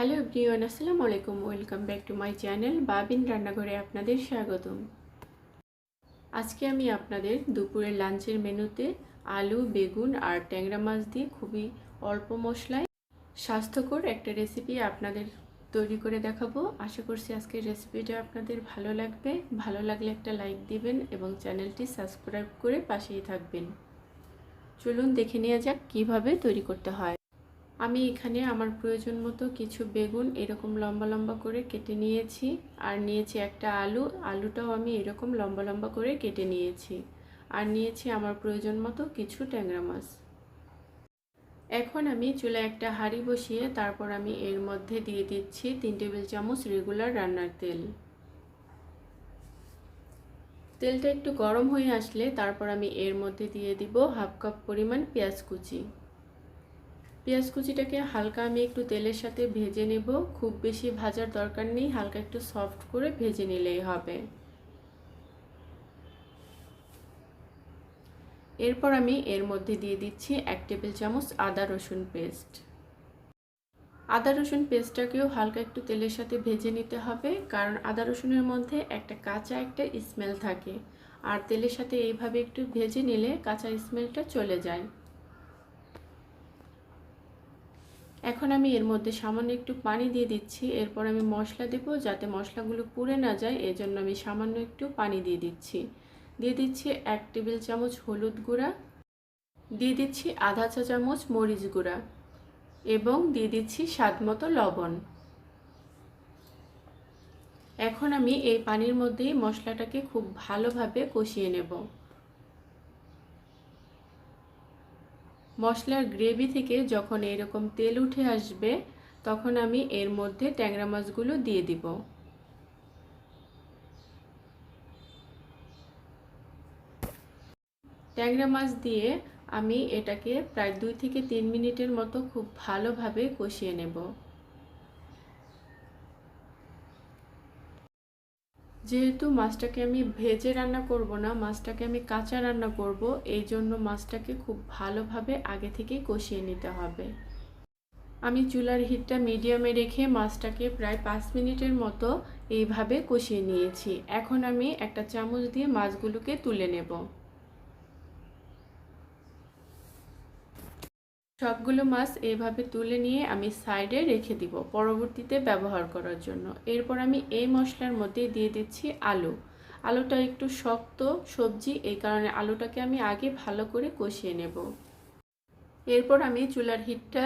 Hello everyone, আসসালামু আলাইকুম। Welcome back to my channel Babin রান্নাঘরে আপনাদের স্বাগতম। আজকে আমি আপনাদের দুপুরের লাঞ্চের মেনুতে আলু, বেগুন আর ট্যাংরা মাছ দিয়ে খুবই অল্প মশলায় স্বাস্থ্যকর একটা রেসিপি আপনাদের তৈরি করে দেখাবো। আশা করছি আজকের রেসিপিটা আপনাদের ভালো লাগবে। ভালো লাগলে একটা লাইক দিবেন এবং চ্যানেলটি সাবস্ক্রাইব করে পাশেই থাকবেন। চলুন দেখে নেওয়া যাক কিভাবে তৈরি করতে হয়। আমি এখানে আমার প্রয়োজন মতো কিছু বেগুন এরকম লম্বা লম্বা করে কেটে নিয়েছি, আর নিয়েছি একটা আলুটাও আমি এরকম লম্বা লম্বা করে কেটে নিয়েছি, আর নিয়েছি আমার প্রয়োজন মতো কিছু ট্যাংরা মাছ। এখন আমি চুলায় একটা হাঁড়ি বসিয়ে তারপর আমি এর মধ্যে দিয়ে দিচ্ছি 3 টেবিল চামচ রেগুলার রান্নার তেল। তেলটা একটু গরম হয়ে আসলে তারপর আমি এর মধ্যে দিয়ে দিব হাফ কাপ পরিমাণ পেঁয়াজ কুচি। পেঁয়াজ কুচিটাকে হালকা আমি একটু তেলের সাথে ভেজে নেব। খুব বেশি ভাজার দরকার নেই, হালকা একটু সফট করে ভেজে নিলেই হবে। এরপর আমি এর মধ্যে দিয়ে দিচ্ছি 1 টেবিল চামচ আদা রসুন পেস্ট। আদা রসুন পেস্টটাকেও হালকা একটু তেলের সাথে ভেজে নিতে হবে, কারণ আদা রসুনের মধ্যে একটা কাঁচা স্মেল থাকে, আর তেলের সাথে এইভাবে একটু ভেজে নিলে কাঁচা স্মেলটা চলে যায়। এখন আমি এর মধ্যে সামান্য একটু পানি দিয়ে দিচ্ছি। এরপর আমি মশলা দেব, যাতে মশলাগুলো পুড়ে না যায়, এজন্য আমি সামান্য একটু পানি দিয়ে দিচ্ছি। দিয়ে দিচ্ছি 1 টেবিল চামচ হলুদ গুঁড়া, দিয়ে দিচ্ছি আধা চা চামচ মরিচ গুঁড়া এবং দিয়ে দিচ্ছি স্বাদ মতো লবণ। এখন আমি এই পানির মধ্যেই মশলাটাকে খুব ভালোভাবে কষিয়ে নেব। মশলার গ্রেভি থেকে যখন এরকম তেল উঠে আসবে তখন আমি এর মধ্যে ট্যাংরা মাছগুলো দিয়ে দিব। ট্যাংরা মাছ দিয়ে আমি এটাকে প্রায় 2 থেকে 3 মিনিটের মতো খুব ভালোভাবে কষিয়ে নেব। যেহেতু মাছটাকে আমি ভেজে রান্না করব না, মাছটাকে আমি কাঁচা রান্না করব, এই জন্য মাছটাকে খুব ভালোভাবে আগে থেকেই কষিয়ে নিতে হবে। আমি চুলার হিটটা মিডিয়ামে রেখে মাছটাকে প্রায় 5 মিনিটের মতো এইভাবে কষিয়ে নিয়েছি। এখন আমি একটা চামচ দিয়ে মাছগুলোকে তুলে নেব। সবগুলো মাছ এইভাবে তুলে নিয়ে আমি সাইডে রেখে দিব পরবর্তীতে ব্যবহার করার জন্য। এরপর আমি এই মশলার মধ্যে দিয়ে দিচ্ছি আলুটা একটু শক্ত সবজি, এই কারণে আলুটাকে আমি আগে ভালো করে কষিয়ে নেব। এরপর আমি চুলার হিটটা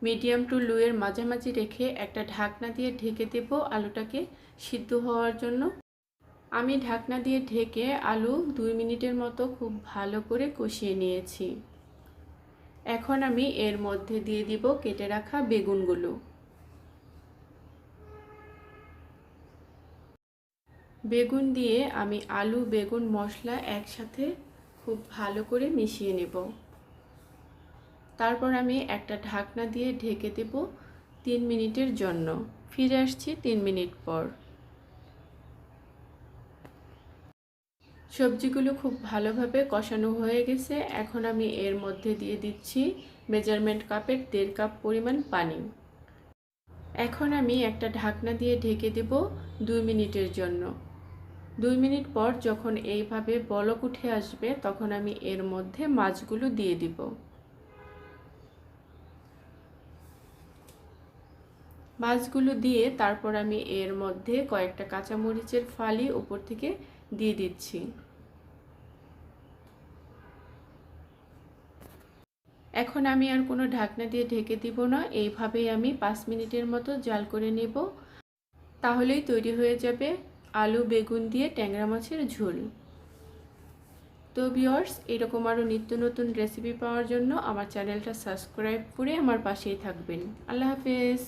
মিডিয়াম টু লো এর মাঝামাঝি রেখে একটা ঢাকনা দিয়ে ঢেকে দেব আলুটাকে সিদ্ধ হওয়ার জন্য। আমি ঢাকনা দিয়ে ঢেকে আলু 2 মিনিটের মতো খুব ভালো করে কষিয়ে নিয়েছি। এখন আমি এর মধ্যে দিয়ে দিব কেটে রাখা বেগুনগুলো। বেগুন দিয়ে আমি আলু বেগুন মশলা একসাথে খুব ভালো করে মিশিয়ে নেব। তারপর আমি একটা ঢাকনা দিয়ে ঢেকে দেব 3 মিনিটের জন্য। ফিরে আসছি 3 মিনিট পর। সবজিগুলো খুব ভালোভাবে কষানো হয়ে গেছে। এখন আমি এর মধ্যে দিয়ে দিচ্ছি মেজারমেন্ট কাপের 1.5 কাপ পরিমাণ পানি। এখন আমি একটা ঢাকনা দিয়ে ঢেকে দেব 2 মিনিটের জন্য। 2 মিনিট পর যখন এইভাবে বলক উঠে আসবে তখন আমি এর মধ্যে মাছগুলো দিয়ে দিব। মাছগুলো দিয়ে তারপর আমি এর মধ্যে কয়েকটা কাঁচামরিচের ফালি উপর থেকে দিয়ে দিচ্ছি। এখন আমি আর কোনো ঢাকনা দিয়ে ঢেকে দিব না, এইভাবেই আমি 5 মিনিটের মতো জাল করে নেব। তাহলেই তৈরি হয়ে যাবে আলু বেগুন দিয়ে ট্যাংরা মাছের ঝোল। তো ভিউয়ার্স, এরকম আরও নিত্য নতুন রেসিপি পাওয়ার জন্য আমার চ্যানেলটা সাবস্ক্রাইব করে আমার পাশেই থাকবেন। আল্লাহ হাফেজ।